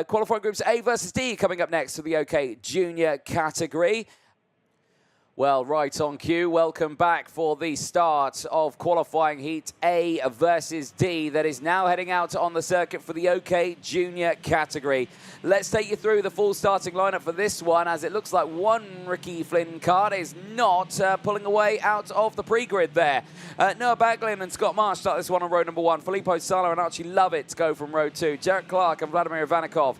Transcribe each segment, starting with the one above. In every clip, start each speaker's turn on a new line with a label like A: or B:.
A: Qualifying groups A versus D coming up next to the OK Junior category. Well, right on cue. Welcome back for the start of qualifying heat A versus D that is now heading out on the circuit for the OK Junior category. Let's take you through the full starting lineup for this one, as it looks like one Ricky Flynn card is not pulling away out of the pre-grid there. Noah Baglin and Scott Marsh start this one on row number 1. Filippo Sala and Archie Lovett go from row 2. Jarek Clark and Vladimir Ivanikov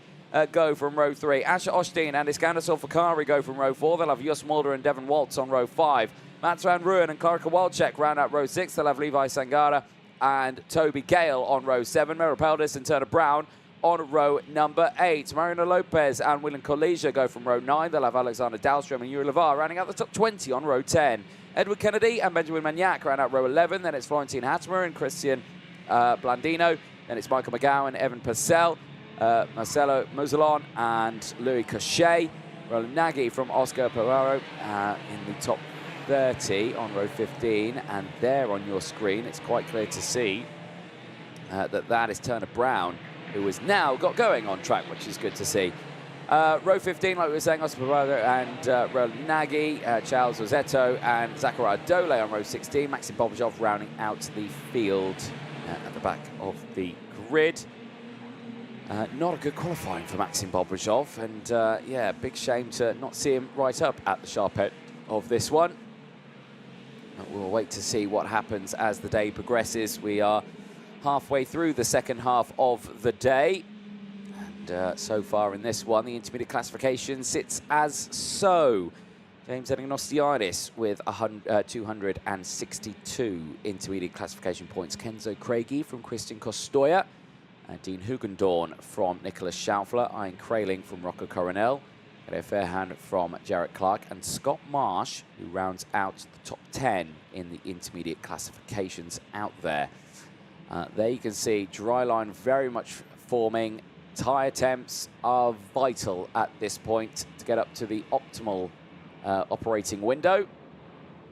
A: go from row 3. Asher Osteen and Iskander Solfakari go from row 4. They'll have Jos Mulder and Devon Waltz on row 5. Mats Van Ruin and Karika Wildcheck round out row 6. They'll have Levi Sangara and Toby Gale on row 7. Mira Peldis and Turner Brown on row number 8. Mariano Lopez and William Collegia go from row 9. They'll have Alexander Dahlstrom and Yuri Levar rounding out the top 20 on row 10. Edward Kennedy and Benjamin Magnac round out row 11. Then it's Florentine Hattemer and Christian Blandino. Then it's Michael McGowan, Evan Purcell, Marcelo Mouzalon and Louis Cochet. Roland Nagy from Oscar Pereiro in the top 30 on row 15. And there on your screen, it's quite clear to see that is Turner Brown, who has now got going on track, which is good to see. Row 15, like we were saying, Oscar Pereiro and Roland Nagy, Charles Rosetto and Zachariah Dole on row 16. Maxim Bobajov rounding out the field at the back of the grid. Not a good qualifying for Maxim Bobajov, and yeah, big shame to not see him right up at the sharp end of this one. But we'll wait to see what happens as the day progresses. We are halfway through the second half of the day, and so far in this one, the intermediate classification sits as so. James Edingnostiadis with 262 intermediate classification points. Kenzo Craigie from Christian Costoya. Dean Hugendorn from Nicholas Schaufler, Ian Kraling from Rocco Coronel, Gary Fairhand from Jarrett Clark, and Scott Marsh, who rounds out the top 10 in the intermediate classifications out there. There you can see dry line very much forming. Tyre temps are vital at this point to get up to the optimal operating window.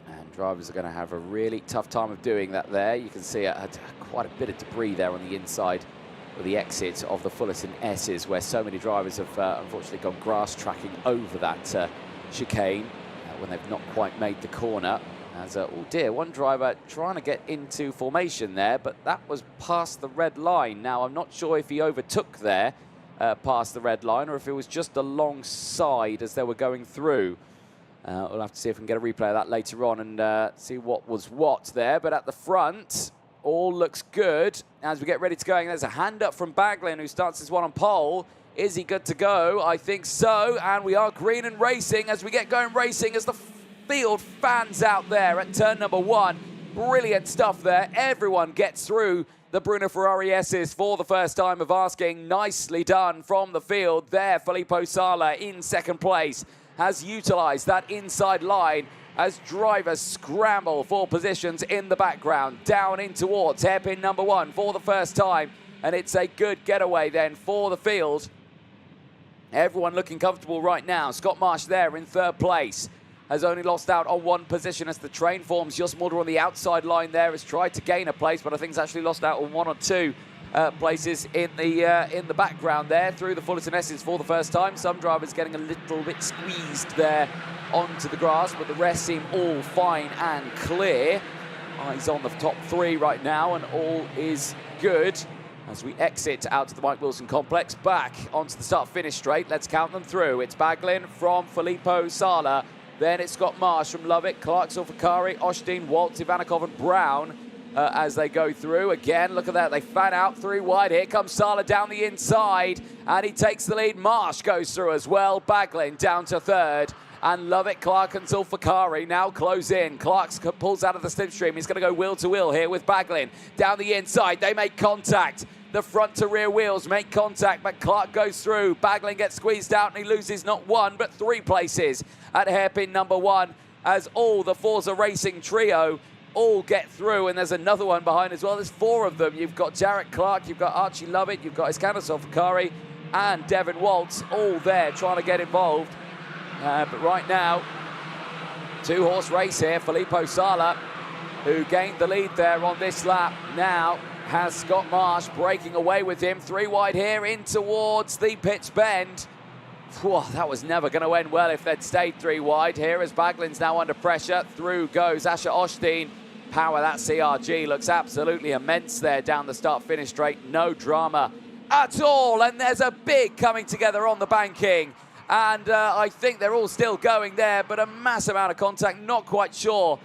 A: And drivers are going to have a really tough time of doing that there. You can see quite a bit of debris there on the inside of the exit of the Fullerton S's, where so many drivers have unfortunately gone grass tracking over that chicane when they've not quite made the corner. As, oh dear, one driver trying to get into formation there, but that was past the red line. Now, I'm not sure if he overtook there past the red line or if it was just alongside as they were going through. We'll have to see if we can get a replay of that later on and see what was what there. But at the front, all looks good as we get ready to go. And there's a hand up from Baglin, who starts this one on pole. Is he good to go? I think so. And we are green and racing as we get going racing as the field fans out there at turn number 1. Brilliant stuff there. Everyone gets through the Bruno Ferrari S's for the first time of asking. Nicely done from the field there. Filippo Sala in second place has utilised that inside line as drivers scramble for positions in the background. Down in towards hairpin number 1 for the first time. And it's a good getaway then for the field. Everyone looking comfortable right now. Scott Marsh there in third place. Has only lost out on one position as the train forms. Jos Mulder on the outside line there has tried to gain a place, but I think he's actually lost out on 1 or 2 places in the background there through the Fullerton S's for the first time. Some drivers getting a little bit squeezed there onto the grass, but the rest seem all fine and clear. Eyes on the top 3 right now, and all is good as we exit out to the Mike Wilson complex, back onto the start-finish straight. Let's count them through. It's Baglin from Filippo Sala. Then it's Scott Marsh from Lovett, Clark, Solfakari, Osteen, Waltz, Ivanikov and Brown as they go through. Again, look at that. They fan out 3 wide. Here comes Sala down the inside, and he takes the lead. Marsh goes through as well. Baglin down to 3rd. And Lovett, Clark and Zulfikari now close in. Clark pulls out of the slipstream. He's going to go wheel to wheel here with Baglin. Down the inside, they make contact. The front to rear wheels make contact, but Clark goes through. Baglin gets squeezed out, and he loses not 1, but 3 places at hairpin number 1 as all the Forza Racing trio all get through, and there's another one behind as well. There's 4 of them. You've got Jarrett Clark, you've got Archie Lovett, you've got Iskander Solfakari, and Devon Waltz all there trying to get involved. But right now, 2-horse race here. Filippo Sala, who gained the lead there on this lap, now has Scott Marsh breaking away with him. 3 wide here in towards the pitch bend. Whew, that was never going to end well if they'd stayed 3 wide. Here as Baglin's now under pressure. Through goes Asher Osteen. Power, that CRG looks absolutely immense there down the start-finish straight. No drama at all. And there's a big coming together on the banking. And I think they're all still going there, but a mass amount of contact. Not quite sure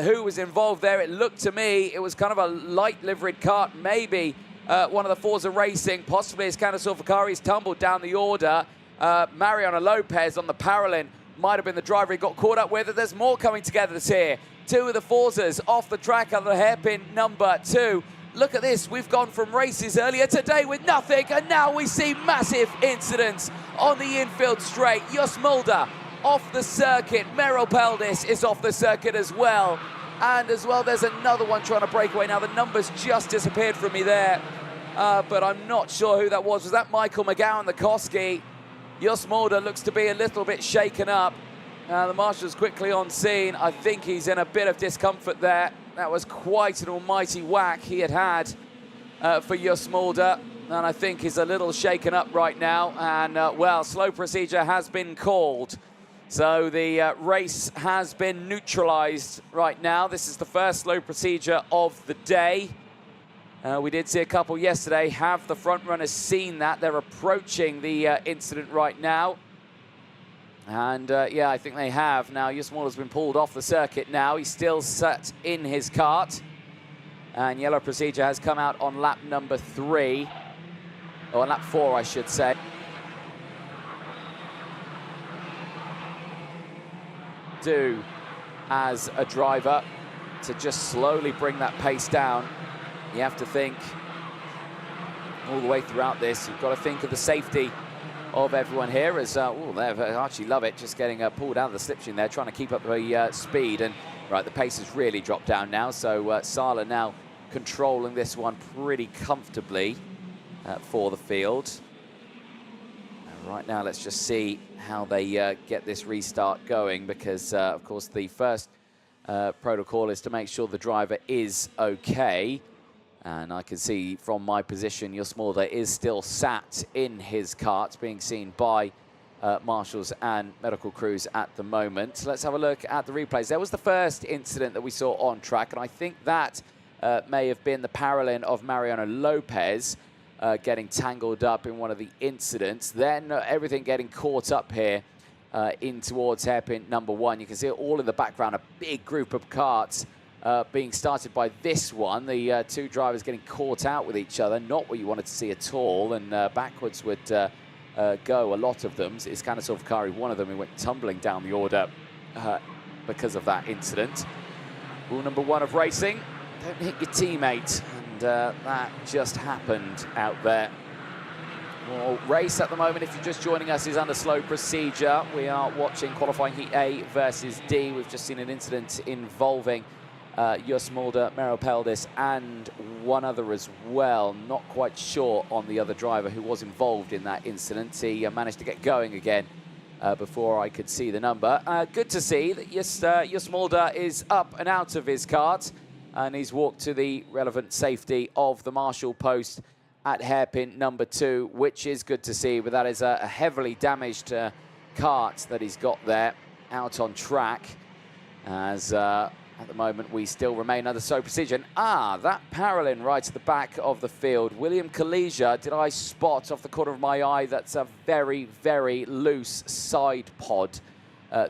A: who was involved there. It looked to me, it was kind of a light liveried cart, maybe one of the Forza Racing, possibly as Candice Fakari's tumbled down the order. Mariano Lopez on the Paralin might have been the driver he got caught up with. There's more coming together this here. 2 of the Forzas off the track on the hairpin number 2. Look at this, we've gone from races earlier today with nothing, and now we see massive incidents on the infield straight. Jos Mulder off the circuit. Merrill Peldis is off the circuit as well. And as well, there's another one trying to break away. Now, the numbers just disappeared from me there, but I'm not sure who that was. Was that Michael McGowan, the Koski? Jos Mulder looks to be a little bit shaken up. The marshal's quickly on scene. I think he's in a bit of discomfort there. That was quite an almighty whack he had for Jos Mulder. And I think he's a little shaken up right now. And, well, slow procedure has been called. So the race has been neutralized right now. This is the first slow procedure of the day. We did see a couple yesterday. Have the front runners seen that? They're approaching the incident right now. And yeah, I think they have. Now, Jos Mulder's been pulled off the circuit now. He's still sat in his kart. And yellow procedure has come out on lap number 3. Or on lap 4, I should say. Do as a driver to just slowly bring that pace down. You have to think all the way throughout this. You've got to think of the safety of everyone here as they actually love it, just getting pulled out of the slipstream there, trying to keep up the speed. And right, the pace has really dropped down now. So Sala now controlling this one pretty comfortably for the field. Right now, let's just see how they get this restart going, because, of course, the first protocol is to make sure the driver is okay. And I can see from my position, Jos Mulder is still sat in his kart, being seen by marshals and medical crews at the moment. So let's have a look at the replays. There was the first incident that we saw on track, and I think that may have been the Paralin of Mariano Lopez. Getting tangled up in one of the incidents. Then everything getting caught up here in towards hairpin number 1. You can see it all in the background, a big group of karts being started by this one. The 2 drivers getting caught out with each other, not what you wanted to see at all, and backwards would go, a lot of them. It's Candice Fakari, one of them, who went tumbling down the order because of that incident. Rule number 1 of racing, don't hit your teammate. That just happened out there. Well, race at the moment, if you're just joining us, is under slow procedure. We are watching qualifying heat A versus D. We've just seen an incident involving Jos Mulder, Merrill Peldis, and one other as well. Not quite sure on the other driver who was involved in that incident. He managed to get going again before I could see the number. Good to see that Jos Mulder is up and out of his kart. And he's walked to the relevant safety of the marshal post at hairpin number 2, which is good to see. But that is a heavily damaged kart that he's got there out on track. As at the moment, we still remain under slow procedure. And, that Paralin right at the back of the field. William Kalesia, did I spot off the corner of my eye? That's a very, very loose side pod.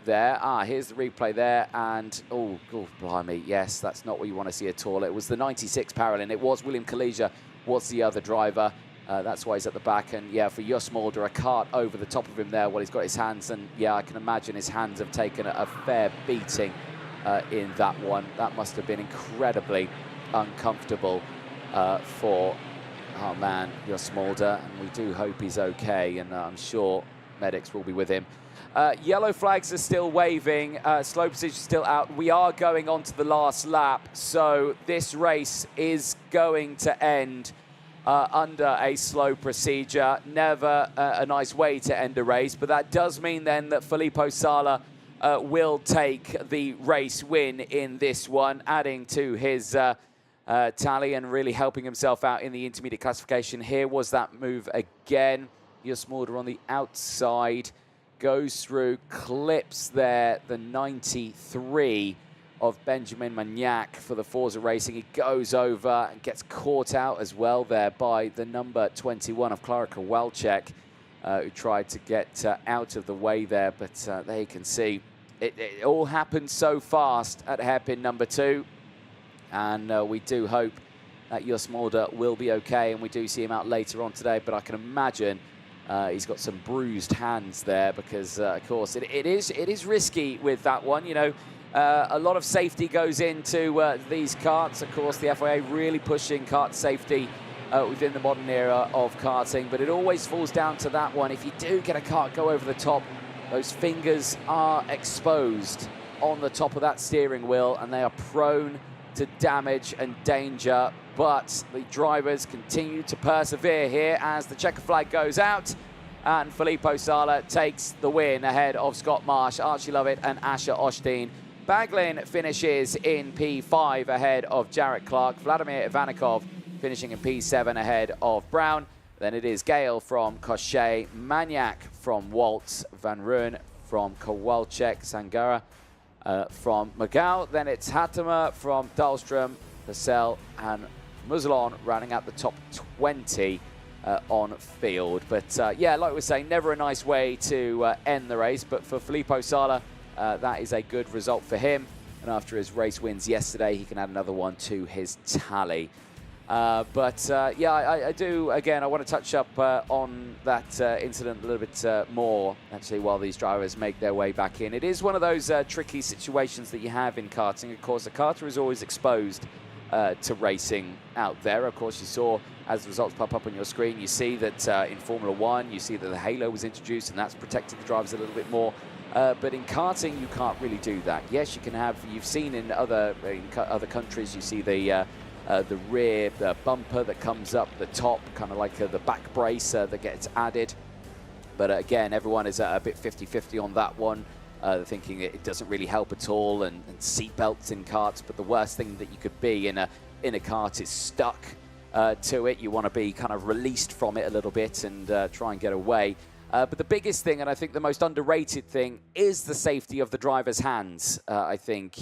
A: There. Here's the replay there, and oh, blimey, yes, that's not what you want to see at all. It was the 96 Paralin. It was William Kalesia was the other driver. That's why he's at the back. And yeah, for Jos Mulder, a cart over the top of him there while he's got his hands. And yeah, I can imagine his hands have taken a fair beating in that one. That must have been incredibly uncomfortable for, oh man, Jos Mulder. And we do hope he's okay, and I'm sure medics will be with him. Yellow flags are still waving, slow procedure still out. We are going on to the last lap, so this race is going to end under a slow procedure. Never a nice way to end a race, but that does mean then that Filippo Sala will take the race win in this one, adding to his tally and really helping himself out in the intermediate classification. Here was that move again. Jus Mulder on the outside, goes through, clips there the 93 of Benjamin Magnac for the Forza Racing. He goes over and gets caught out as well there by the number 21 of Klara Kowalczyk, who tried to get out of the way there, but there you can see it all happened so fast at hairpin number 2, and we do hope that Jus Mulder will be okay, and we do see him out later on today, but I can imagine he's got some bruised hands there because, of course, it is risky with that one. You know, a lot of safety goes into these karts. Of course, the FIA really pushing kart safety within the modern era of karting, but it always falls down to that one. If you do get a kart go over the top, those fingers are exposed on the top of that steering wheel, and they are prone to damage and danger. But the drivers continue to persevere here as the checker flag goes out, and Filippo Sala takes the win ahead of Scott Marsh, Archie Lovett and Asher Osteen. Baglin finishes in P5 ahead of Jarrett Clark. Vladimir Ivanikov finishing in P7 ahead of Brown. Then it is Gale from Cochet, Magnac from Waltz, Van Rooyen from Kowalczyk, Sangara from Magal. Then it's Hattemer from Dahlstrom, Purcell and Muzzlon rounding out the top 20 on field. But yeah, like we were saying, never a nice way to end the race. But for Filippo Sala, that is a good result for him. And after his race wins yesterday, he can add another one to his tally. Yeah, I do, again, I want to touch up on that incident a little bit more, actually, while these drivers make their way back in. It is one of those tricky situations that you have in karting. Of course, a karter is always exposed to racing out there. Of course, you saw, as the results pop up on your screen, you see that in Formula One, you see that the halo was introduced, and that's protected the drivers a little bit more. But in karting, you can't really do that. Yes, you can have, you've seen in other countries, you see the rear bumper that comes up the top, kind of like the back brace that gets added. But again, everyone is a bit 50-50 on that one, thinking it doesn't really help at all, and seat belts in karts. But the worst thing that you could be in a kart is stuck to it. You want to be kind of released from it a little bit and try and get away. But the biggest thing, and I think the most underrated thing, is the safety of the driver's hands, I think,